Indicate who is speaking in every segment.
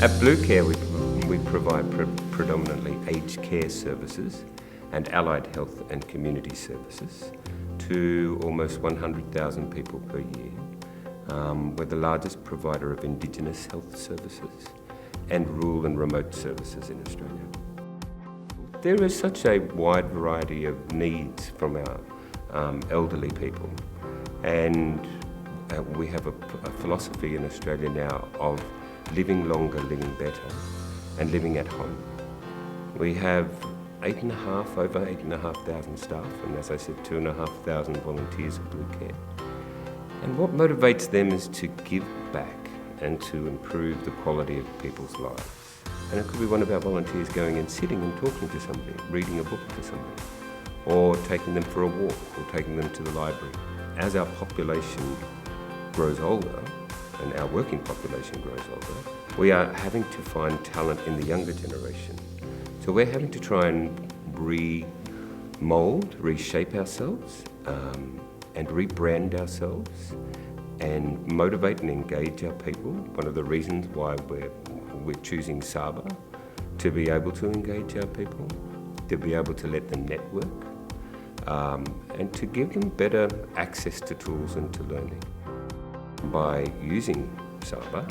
Speaker 1: At Bluecare, we provide predominantly aged care services and allied health and community services to almost 100,000 people per year. We're the largest provider of Indigenous health services and rural and remote services in Australia. There is such a wide variety of needs from our elderly people, and we have a philosophy in Australia now of living longer, living better, and living at home. We have over 8,500 staff, and as I said, 2,500 volunteers at Bluecare. And what motivates them is to give back and to improve the quality of people's lives. And it could be one of our volunteers going and sitting and talking to somebody, reading a book to somebody, or taking them for a walk, or taking them to the library. As our population grows older, and our working population grows older, we are having to find talent in the younger generation. So we're having to try and reshape ourselves, and rebrand ourselves, and motivate and engage our people. One of the reasons why we're choosing Saba, to be able to engage our people, to be able to let them network, and to give them better access to tools and to learning. By using Saba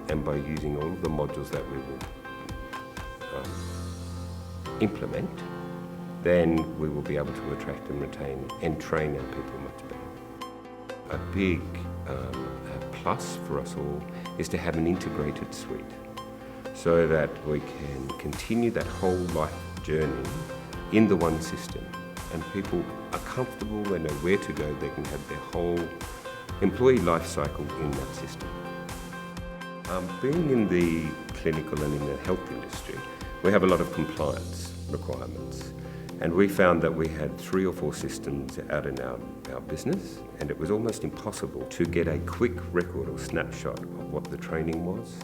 Speaker 1: and by using all of the modules that we will implement, then we will be able to attract and retain and train our people much better. A big plus for us all is to have an integrated suite so that we can continue that whole life journey in the one system, and people are comfortable, they know where to go, they can have their whole employee life cycle in that system. Being in the clinical and in the health industry, we have a lot of compliance requirements, and we found that we had 3 or 4 systems out in our business, and it was almost impossible to get a quick record or snapshot of what the training was,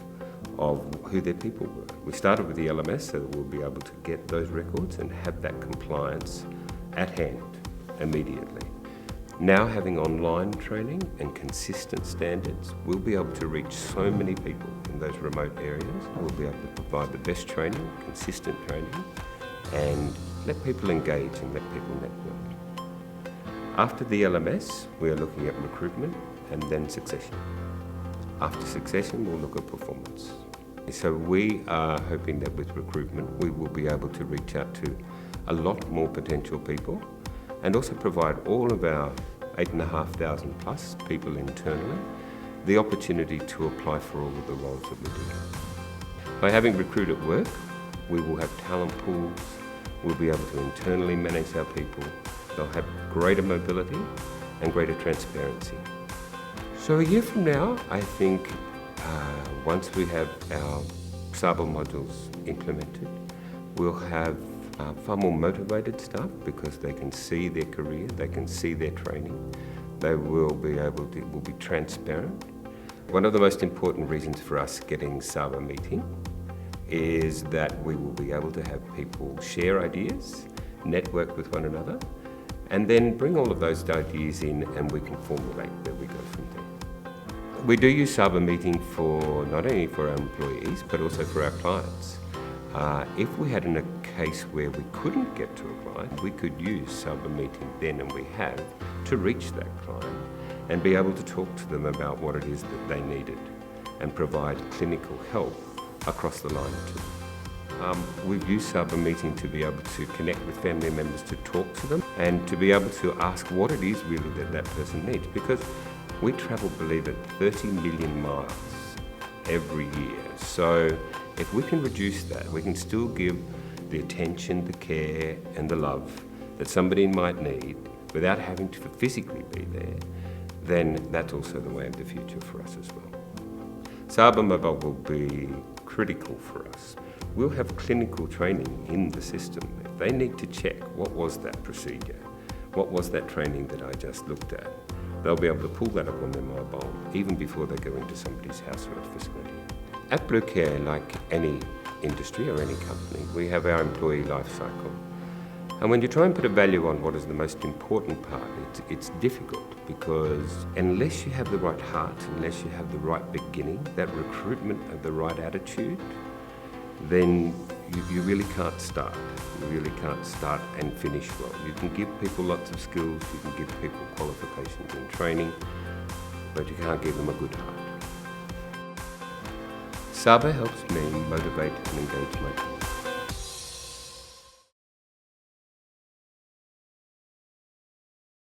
Speaker 1: of who their people were. We started with the LMS so that we'll be able to get those records and have that compliance at hand immediately. Now, having online training and consistent standards, we'll be able to reach so many people in those remote areas. We'll be able to provide the best training, consistent training, and let people engage and let people network. After the LMS, we are looking at recruitment and then succession. After succession, we'll look at performance. So we are hoping that with recruitment, we will be able to reach out to a lot more potential people, and also provide all of our 8,500 plus people internally the opportunity to apply for all of the roles that we do. By having Recruit at Work, we will have talent pools, we'll be able to internally manage our people, they'll have greater mobility and greater transparency. So a year from now, I think once we have our Saba modules implemented, we'll have far more motivated staff because they can see their career, they can see their training, they will be transparent. One of the most important reasons for us getting Saba meeting is that we will be able to have people share ideas, network with one another, and then bring all of those ideas in, and we can formulate where we go from there. We do use Saba meeting for not only for our employees, but also for our clients. If we had a case where we couldn't get to a client, we could use Saba meeting then, and we have, to reach that client and be able to talk to them about what it is that they needed and provide clinical help across the line to them. We've used Saba meeting to be able to connect with family members, to talk to them, and to be able to ask what it is really that person needs, because we travel, believe it, 30 million miles every year. So if we can reduce that, we can still give the attention, the care and the love that somebody might need without having to physically be there, then that's also the way of the future for us as well. Saba Mobile will be critical for us. We'll have clinical training in the system. If they need to check what was that procedure, what was that training that I just looked at, they'll be able to pull that up on their mobile even before they go into somebody's house or a facility. At Bluecare, like any industry or any company, we have our employee life cycle. And when you try and put a value on what is the most important part, it's difficult because unless you have the right heart, unless you have the right beginning, that recruitment of the right attitude, then you really can't start. You really can't start and finish well. You can give people lots of skills, you can give people qualifications and training, but you can't give them a good heart. Saba helps me motivate and engage my team.